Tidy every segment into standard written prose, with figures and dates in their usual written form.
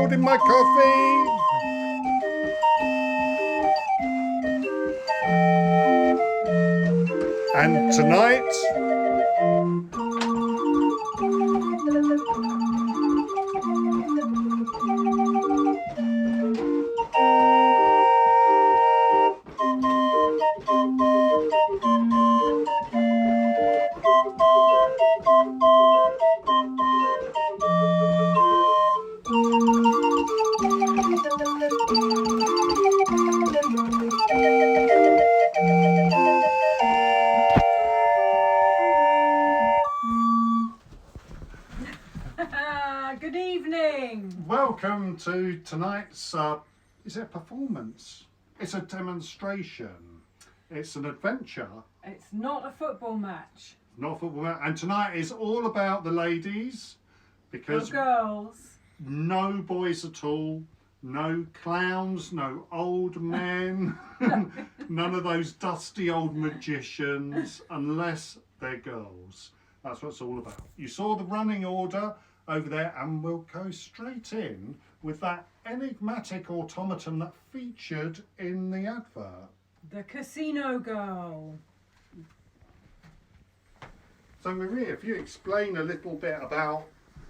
holding my coffee. And tonight, good evening. welcome to tonight's, is it a performance? It's a demonstration. It's an adventure. It's not a football match. Not football. And tonight is all about the ladies. Because No girls. no boys at all. No clowns, no old men, none of those dusty old magicians, unless they're girls. That's what it's all about. You saw the running order over there, and we'll go straight in with that enigmatic automaton that featured in the advert. The casino girl. So Maria, if you explain a little bit about,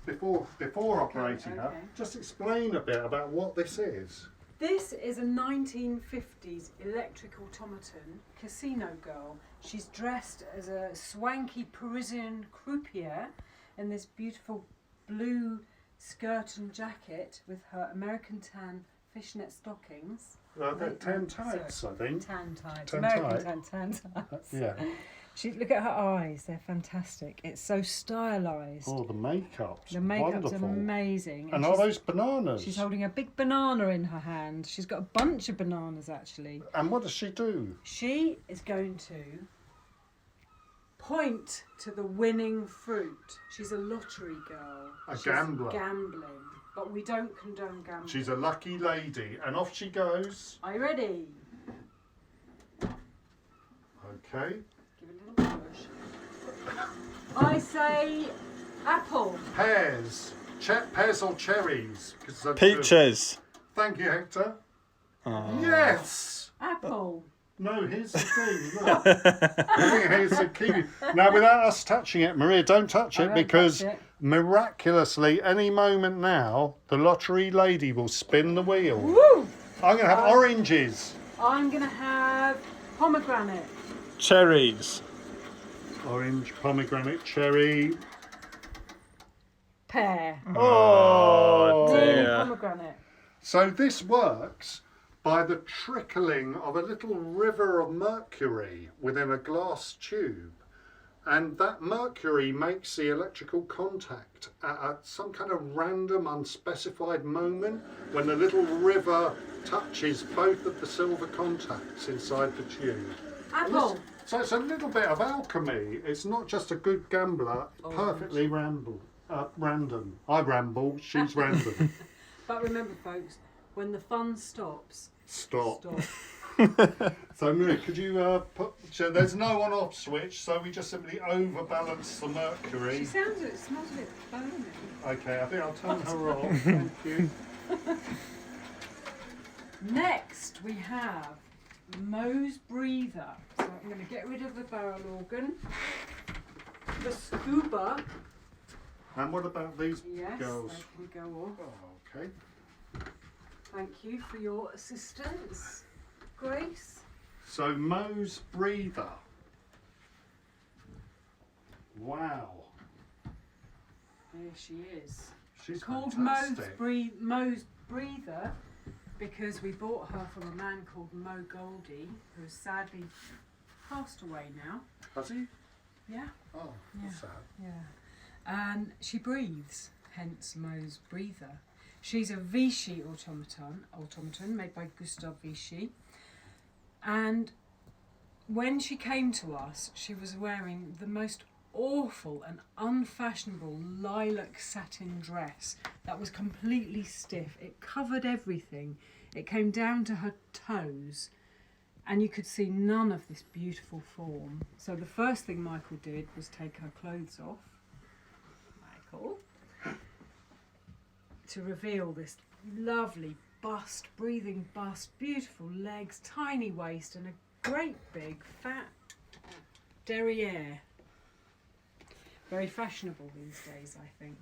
before operating her, okay. just explain a bit about what this is. This is a 1950s electric automaton casino girl. She's dressed as a swanky Parisian croupier in this beautiful blue skirt and jacket with her American tan fishnet stockings. They're tan tights, I think. Tan tights. Tan American tan tights. Yeah. Look at her eyes, they're fantastic. It's so stylised. Oh, the makeup's The makeup's wonderful. amazing. And are those bananas? She's holding a big banana in her hand. She's got a bunch of bananas actually. And what does she do? She is going to point to the winning fruit. She's a lottery girl. A She's gambler. Gambling. But we don't condone gambling. She's a lucky lady. And off she goes. Are you ready? Okay. Give it a little push. I say apple. Pears. Pears or cherries? 'Cause they're Peaches. Thank you, Hector. Oh. Yes! Apple. No, here's the thing. Look. I think here's the key. Now, without us touching it, Maria, don't touch I it won't because touch it. miraculously, any moment now, the lottery lady will spin the wheel. Woo! I'm going to have oranges. I'm going to have pomegranate. Cherries. Orange, pomegranate, cherry. Pear. Oh dear. Pomegranate. So this works by the trickling of a little river of mercury within a glass tube. And that mercury makes the electrical contact at some kind of random, unspecified moment when the little river touches both of the silver contacts inside the tube. Apple. So it's a little bit of alchemy. It's not just a good gambler, Orange. perfectly random. I ramble, she's random. But remember, folks, when the fun stops, Stop. stop. So Maria, could you so there's no on-off switch, so we just simply overbalance the mercury. It smells a bit burning. Okay, I think I'll turn her off. Thank you. Next, we have Moe's breather. So I'm going to get rid of the barrel organ. The scuba. And what about these Yes, girls? they can go off. Oh, okay. Thank you for your assistance, Grace. So Moe's breather. Wow. There she is. She's Called fantastic. Moe's breather because we bought her from a man called Mo Goldie, who has sadly passed away now. Has he? Yeah, Oh, that's sad. yeah. And she breathes, hence Moe's breather. She's a Vichy automaton made by Gustave Vichy. And when she came to us, she was wearing the most awful and unfashionable lilac satin dress that was completely stiff. It covered everything. It came down to her toes, and you could see none of this beautiful form. So the first thing Michael did was take her clothes off, Michael, to reveal this lovely bust, breathing bust, beautiful legs, tiny waist, and a great big fat derriere. Very fashionable these days, I think.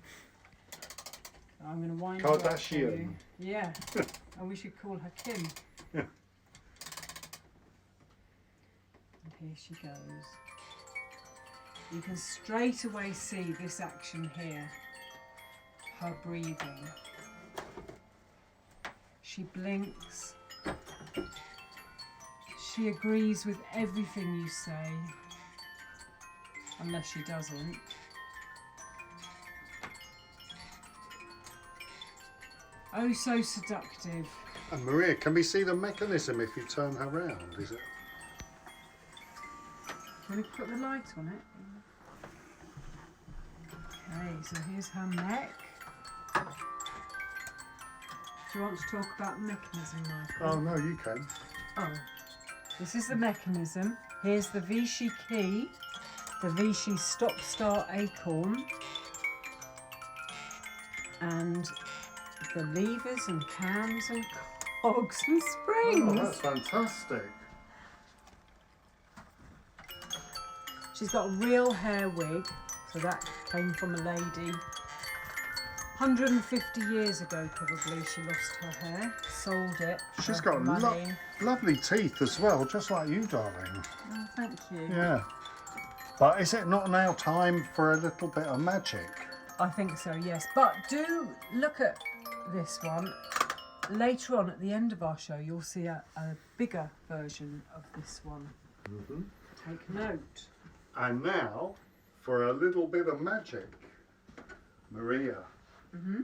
So I'm going to wind her up for you. Kardashian. Yeah. And we should call her Kim. Yeah. And here she goes. You can straight away see this action here. Her breathing. She blinks. She agrees with everything you say. Unless she doesn't. Oh, so seductive. And Maria, can we see the mechanism if you turn her round? Is it? Can we put the light on it? Okay, so here's her neck. Do you want to talk about the mechanism, Michael? Oh no, you can. Oh, this is the mechanism. Here's the Vichy key, the Vichy stop-start acorn, and the levers and cams and cogs and springs. Oh, that's fantastic. She's got a real hair wig, so that came from a lady. 150 years ago, probably, she lost her hair, sold it. She's for got money. lovely teeth as well, just like you, darling. Oh, thank you. Yeah. But is it not now time for a little bit of magic? I think so, yes. But do look at this one. Later on, at the end of our show, you'll see a bigger version of this one. Mm-hmm. Take note. And now, for a little bit of magic, Maria. Mm-hmm.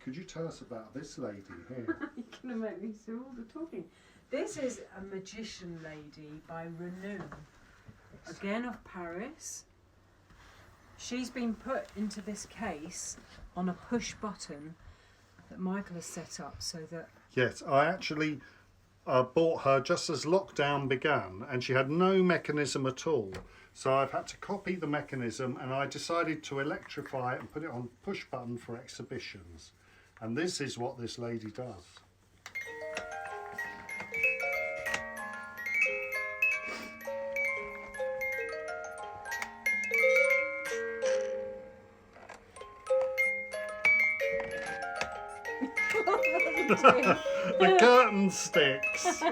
Could you tell us about this lady here? You're going to make me do all the talking. This is a magician lady by Renou, again of Paris. She's been put into this case on a push button that Michael has set up so that... Yes, I actually bought her just as lockdown began, and she had no mechanism at all. So I've had to copy the mechanism, and I decided to electrify it and put it on push button for exhibitions. And this is what this lady does. The curtain sticks.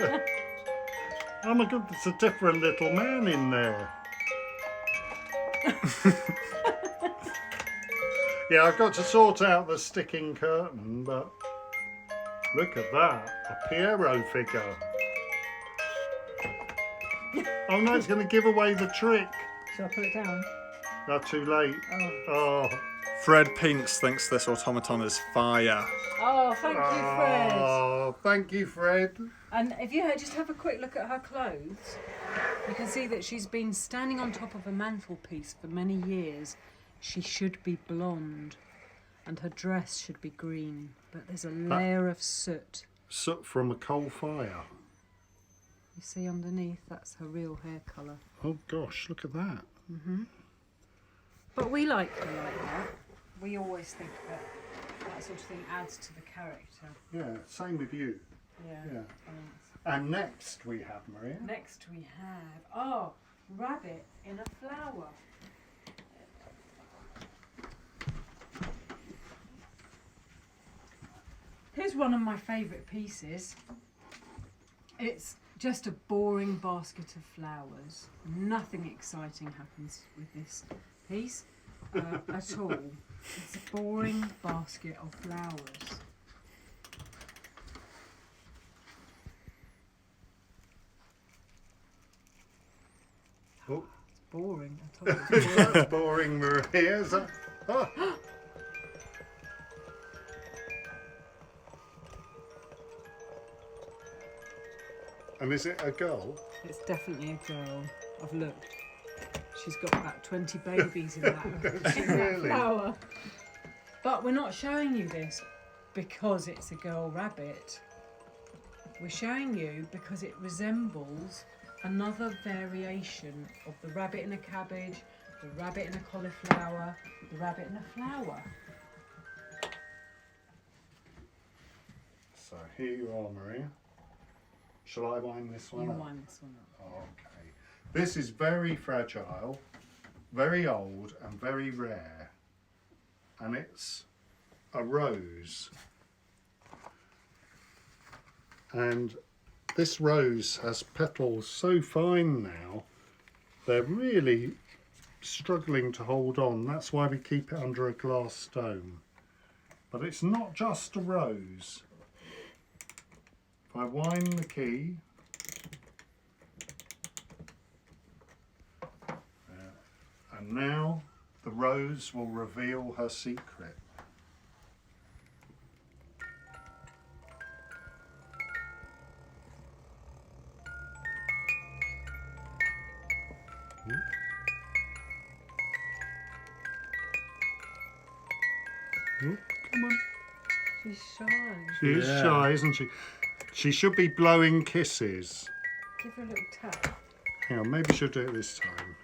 Oh my god, there's a different little man in there. Yeah, I've got to sort out the sticking curtain, but look at that, a Pierrot figure. Oh no, it's going to give away the trick. Shall I put it down? Not too late. Oh, Oh, Fred Pinks thinks this automaton is fire. oh thank you, Fred. oh, thank you, Fred. And if you just have a quick look at her clothes, you can see that she's been standing on top of a mantelpiece for many years. She should be blonde, and her dress should be green, but there's a layer of soot. Soot from a coal fire. You see underneath, that's her real hair colour. Oh gosh, look at that. But we like her like that. We always think that that sort of thing adds to the character. Yeah, same with you. Yeah. Yeah. Thanks. And next we have Maria. Next we have, rabbit in a flower. Here's one of my favourite pieces. It's just a boring basket of flowers. Nothing exciting happens with this piece at all. It's a boring basket of flowers. Oh, It's boring. I told you it's boring. that's boring, Maria. Is that... Oh. And is it a girl? It's definitely a girl. I've looked. She's got about 20 babies in that Really? flower. But we're not showing you this because it's a girl rabbit. We're showing you because it resembles another variation of the rabbit in a cabbage, the rabbit in a cauliflower, the rabbit in a flower. So here you are, Maria. Shall I wind this one You up? wind this one up. Okay. This is very fragile, very old and very rare. And it's a rose. And this rose has petals so fine now, they're really struggling to hold on. That's why we keep it under a glass dome. But it's not just a rose. If I wind the key, and now the rose will reveal her secret. Oh, come on. She's shy. She is Yeah. shy, isn't she? She should be blowing kisses. Give her a little tap. Hang on, maybe she'll do it this time.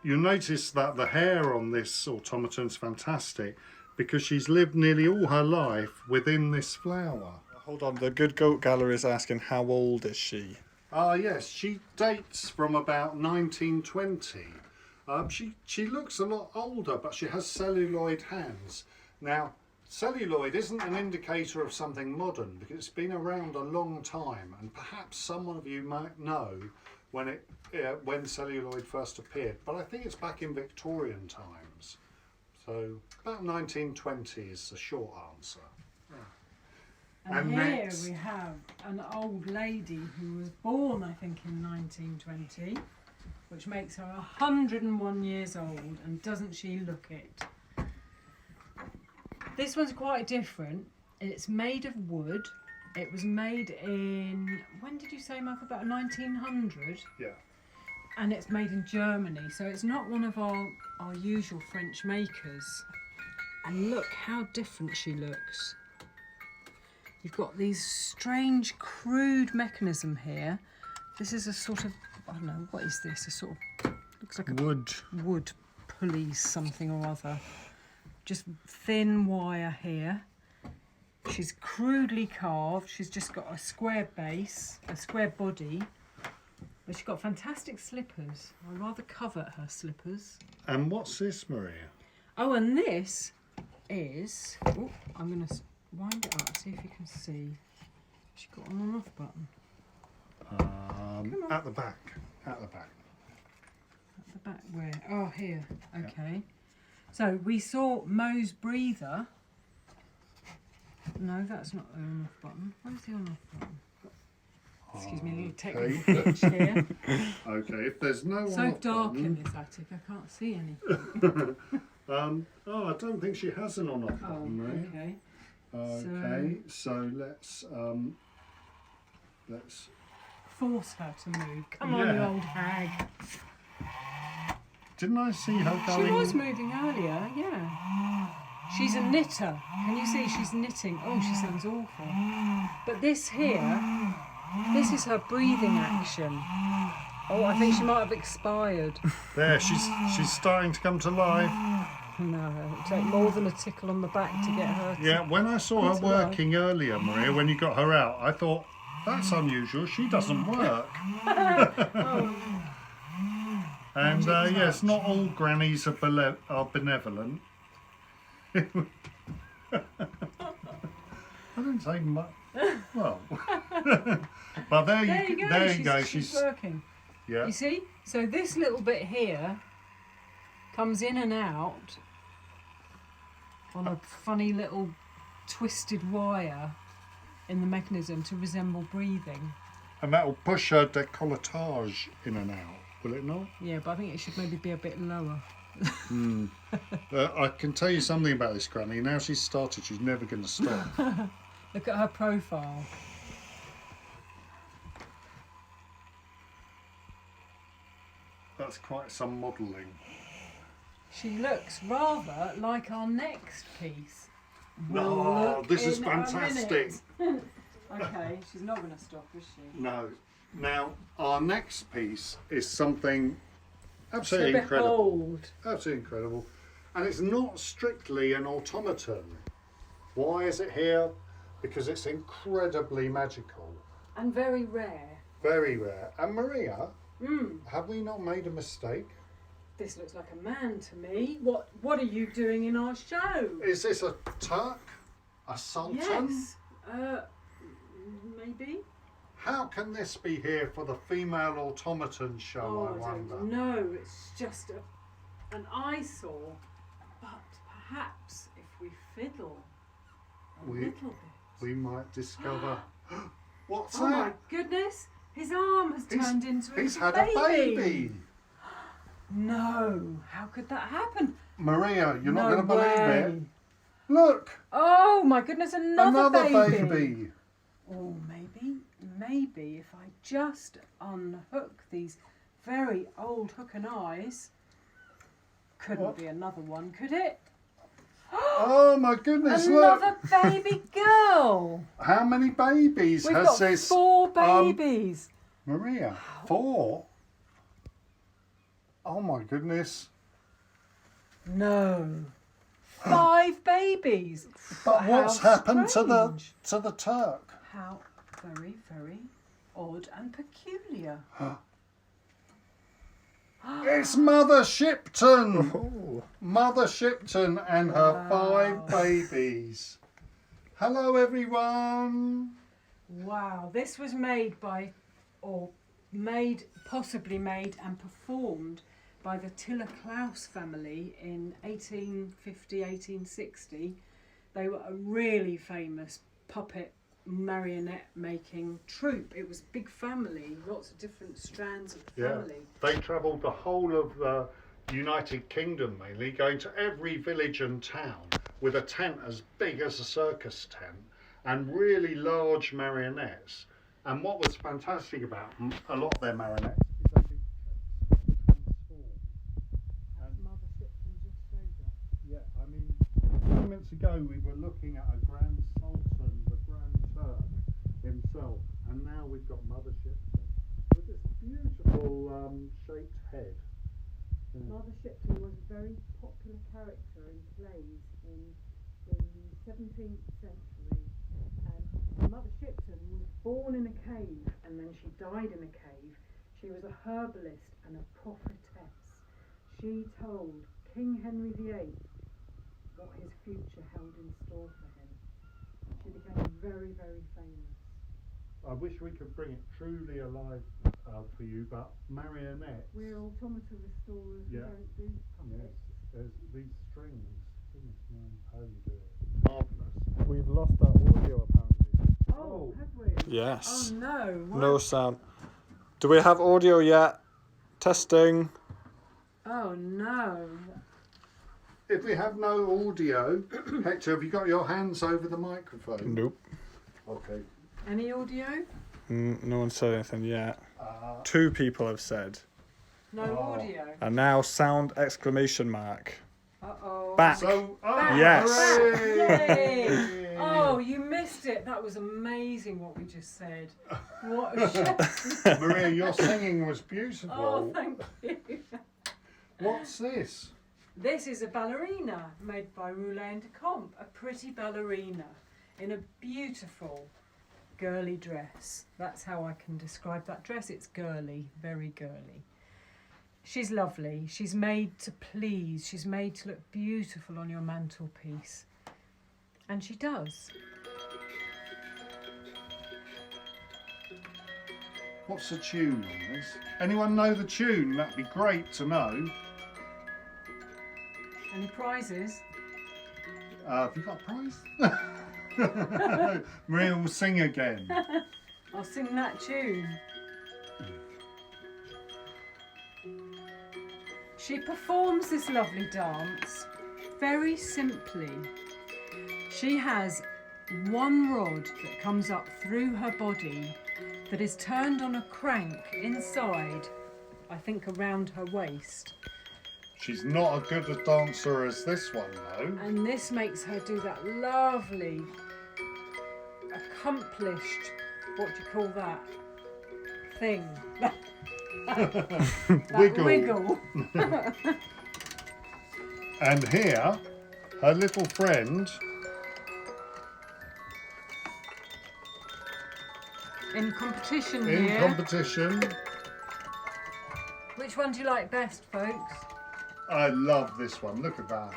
You'll notice that the hair on this automaton's fantastic because she's lived nearly all her life within this flower. Hold on, the Good Goat Gallery is asking how old is she? Ah, yes, she dates from about 1920. She looks a lot older, but she has celluloid hands. Now, celluloid isn't an indicator of something modern because it's been around a long time, and perhaps some of you might know when celluloid first appeared, but I think it's back in Victorian times. So about 1920 is the short answer. And And here next- we have an old lady who was born, I think, in 1920, which makes her 101 years old, and doesn't she look it? This one's quite different. It's made of wood. It was made in, when did you say, Michael, about 1900? Yeah. And it's made in Germany, so it's not one of our usual French makers. And look how different she looks. You've got these strange, crude mechanism here. This is a sort of, I don't know, what is this? A sort of, looks like a wood pulley something or other. Just thin wire here. She's crudely carved. She's just got a square base, a square body. But she's got fantastic slippers. I rather covet her slippers. And what's this, Maria? Oh, and this is... Oh, I'm going to wind it up, see if you can see. She's got an on-off button. At the back. At the back. At the back where? Oh, here. Okay. So we saw Mo's breather. No, that's not the on-off button. Where's the on-off button? Excuse me, a little technical glitch here. Okay, if there's no So on-off dark button, in this attic, I can't see anything. I don't think she has an on-off Oh, button, Maria. okay. Okay, so let's Force her to move. Come on, you Yeah. old hag. Didn't I see her going? She was moving earlier, yeah. She's a knitter. Can you see she's knitting? Oh, she sounds awful. But this here, this is her breathing action. Oh, I think she might have expired. There, she's starting to come to life. No, it'll take more than a tickle on the back to get her. Yeah, when I saw her That's all right. working earlier, Maria, when you got her out, I thought, that's unusual, she doesn't work. And yes, not all grannies are benevolent. I didn't say much. Well, but there you go. She's working. Yeah. You see? So this little bit here comes in and out on a funny little twisted wire in the mechanism to resemble breathing. And that will push her décolletage in and out, will it not? Yeah, but I think it should maybe be a bit lower. I can tell you something about this granny. Now she's started, she's never going to stop. Look at her profile. That's quite some modelling. She looks rather like our next piece. No, look this is in a fantastic. minute. Okay, she's not going to stop, is she? No. Now, our next piece is something So absolutely incredible. behold. Absolutely incredible. And it's not strictly an automaton. Why is it here? Because it's incredibly magical. And very rare. Very rare. And Maria, Mm. have we not made a mistake? This looks like a man to me. What are you doing in our show? Is this a Turk? A Sultan? Yes. Maybe. How can this be here for the female automaton show, I I wonder? don't know. It's just an eyesore. But perhaps if we fiddle a We- little bit. We might discover... What's Oh my that? goodness! His arm has turned into a He's little had a baby! No, how could that happen? Maria, you're not No going to believe way. it. Look! Oh my goodness, another baby! Oh, maybe if I just unhook these very old hook and eyes, couldn't What? be another one, could it? Oh my goodness, Another look! baby girl. How many babies We've has got this? 4 babies. Maria, 4? Oh my goodness. No. 5 babies. But what's how happened strange. to the Turk? How very, very odd and peculiar. It's Mother Shipton! Oh. Mother Shipton and her Wow. 5 babies. Hello everyone! Wow, this was possibly made and performed by the Tiller Klaus family in 1850, 1860. They were a really famous puppet marionette making troupe. It was a big family, lots of different strands of the family. They travelled the whole of the United Kingdom mainly, going to every village and town with a tent as big as a circus tent and really large marionettes. And what was fantastic about a lot of their marionettes is they did transform. As Mother Shipton just showed us. Yeah, I mean, moments ago we were looking at a Grand Sultan, the Grand Turk himself, and now we've got Mother Shipton with this beautiful shaped head. Mother Shipton was a very popular character in plays in the 17th century. And Mother Shipton was born in a cave and then she died in a cave. She was a herbalist and a prophetess. She told King Henry VIII what his future held in store for him. She became very, very famous. I wish we could bring it truly alive for you, but marionettes. We're automata restorers, Yeah. we don't do puppets. There's these strings. Goodness knows how you do it. Marvellous. We've lost our audio apparently. Oh, have we? Yes. Oh no. What? No sound. Do we have audio yet? Testing. Oh no. If we have no audio, Hector, have you got your hands over the microphone? Nope. Okay. Any audio? No one said anything yet. 2 people have said. No Oh. audio. And now sound exclamation mark. Uh-oh. Back. So, Yes. hooray! Yay! Oh, you missed it. That was amazing what we just said. What a show. Maria, your singing was beautiful. Oh, thank you. What's this? This is a ballerina made by Roulet de Comte, a pretty ballerina in a beautiful girly dress. That's how I can describe that dress. It's girly, very girly. She's lovely. She's made to please. She's made to look beautiful on your mantelpiece. And she does. What's the tune on this? Anyone know the tune? That'd be great to know. Any prizes? Have you got a prize? Maria will sing again. I'll sing that tune. She performs this lovely dance very simply. She has one rod that comes up through her body that is turned on a crank inside, I think around her waist. She's not as good a dancer as this one, though. And this makes her do that lovely, accomplished, what do you call that thing? That wiggle. And here, her little friend In competition in here. competition. Which one do you like best, folks? I love this one. Look at that.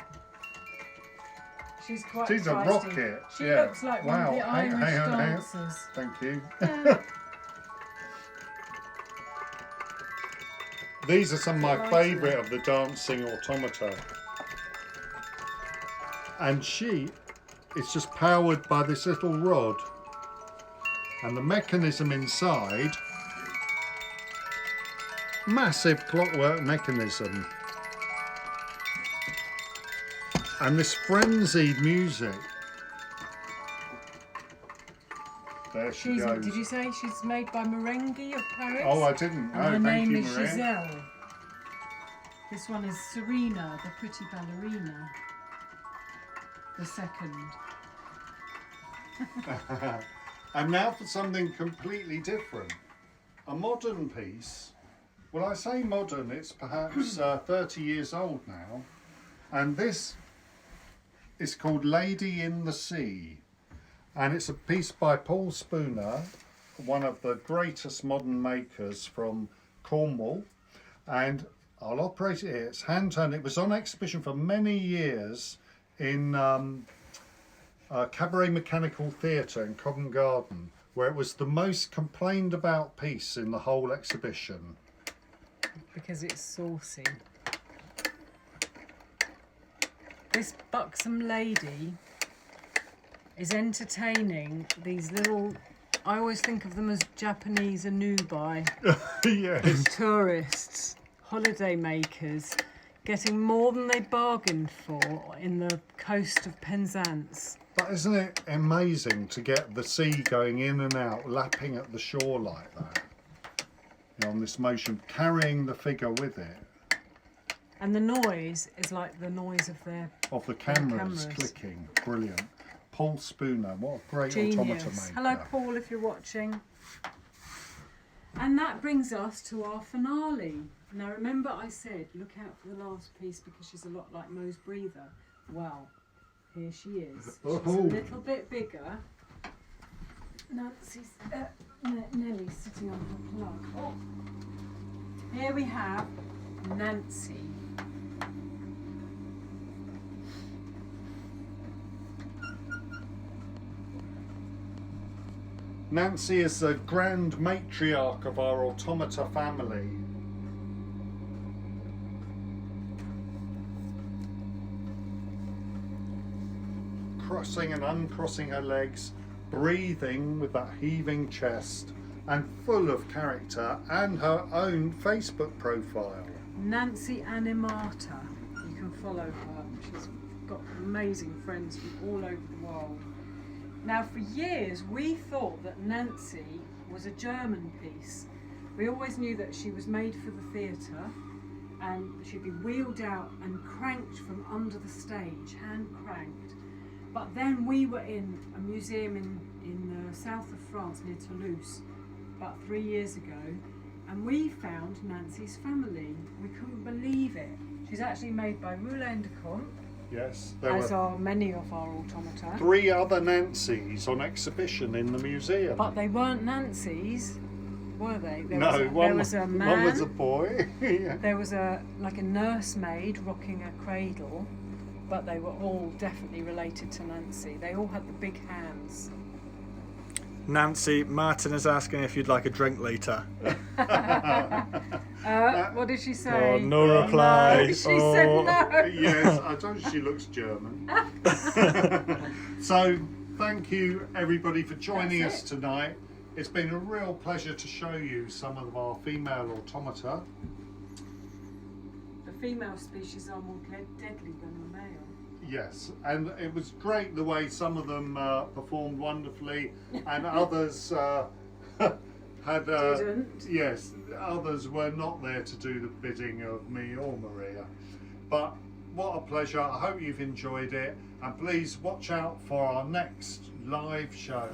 She's quite She's a feisty. rocket. She yeah. looks like wow. one of the hang Irish on, hang on. dancers. Thank you. Yeah. These are some of my Like favourite it. of the dancing automata. And she is just powered by this little rod. And the mechanism inside, massive clockwork mechanism. And this frenzied music. There she goes. Did you say she's made by Merengue of Paris? Oh, I didn't know. And her Thank name you, is Maria. Giselle. This one is Serena, the pretty ballerina. The second. And now for something completely different. A modern piece. Well, I say modern, it's perhaps 30 years old now. And this is called Lady in the Sea. And it's a piece by Paul Spooner, one of the greatest modern makers from Cornwall. And I'll operate it here. It's hand turned. It was on exhibition for many years in Cabaret Mechanical Theatre in Covent Garden, where it was the most complained about piece in the whole exhibition. Because it's saucy. This buxom lady is entertaining these little, I always think of them as Japanese anubai, Yes. tourists, holiday makers, getting more than they bargained for in the coast of Penzance. But isn't it amazing to get the sea going in and out, lapping at the shore like that? You know, on this motion, carrying the figure with it. And the noise is like the noise of their Of the cameras cameras. clicking. Brilliant. Automaton spooner. What a great genius. automata maker. Hello, Paul, if you're watching. And that brings us to our finale. Now, remember I said, look out for the last piece because she's a lot like Moe's Breather. Well, here she is. She's a Oh. little bit bigger. Nancy's, Nellie's sitting on her plug. Oh. Here we have Nancy. Nancy is the grand matriarch of our automata family. Crossing and uncrossing her legs, breathing with that heaving chest, and full of character and her own Facebook profile. Nancy Animata. You can follow her. She's got amazing friends from all over the world. Now, for years, we thought that Nancy was a German piece. We always knew that she was made for the theatre and she'd be wheeled out and cranked from under the stage, hand cranked. But then we were in a museum in the south of France near Toulouse about 3 years ago, and we found Nancy's family. We couldn't believe it. She's actually made by Roulin de Comte, Yes, there as were are many of our automata. 3 other Nancys on exhibition in the museum. But they weren't Nancy's, were they? There no, there was a man. one was a boy. Yeah. There was like a nursemaid rocking a cradle, but they were all definitely related to Nancy. They all had the big hands. Nancy, Martin is asking if you'd like a drink later. What did she say? Oh, no reply. No, she said Oh. no. Yes, I told you she looks German. So, thank you everybody for joining That's us it. tonight. It's been a real pleasure to show you some of our female automata. The female species are more deadly than the male. Yes, and it was great the way some of them performed wonderfully, and others had. Didn't. Yes, others were not there to do the bidding of me or Maria. But what a pleasure! I hope you've enjoyed it, and please watch out for our next live show.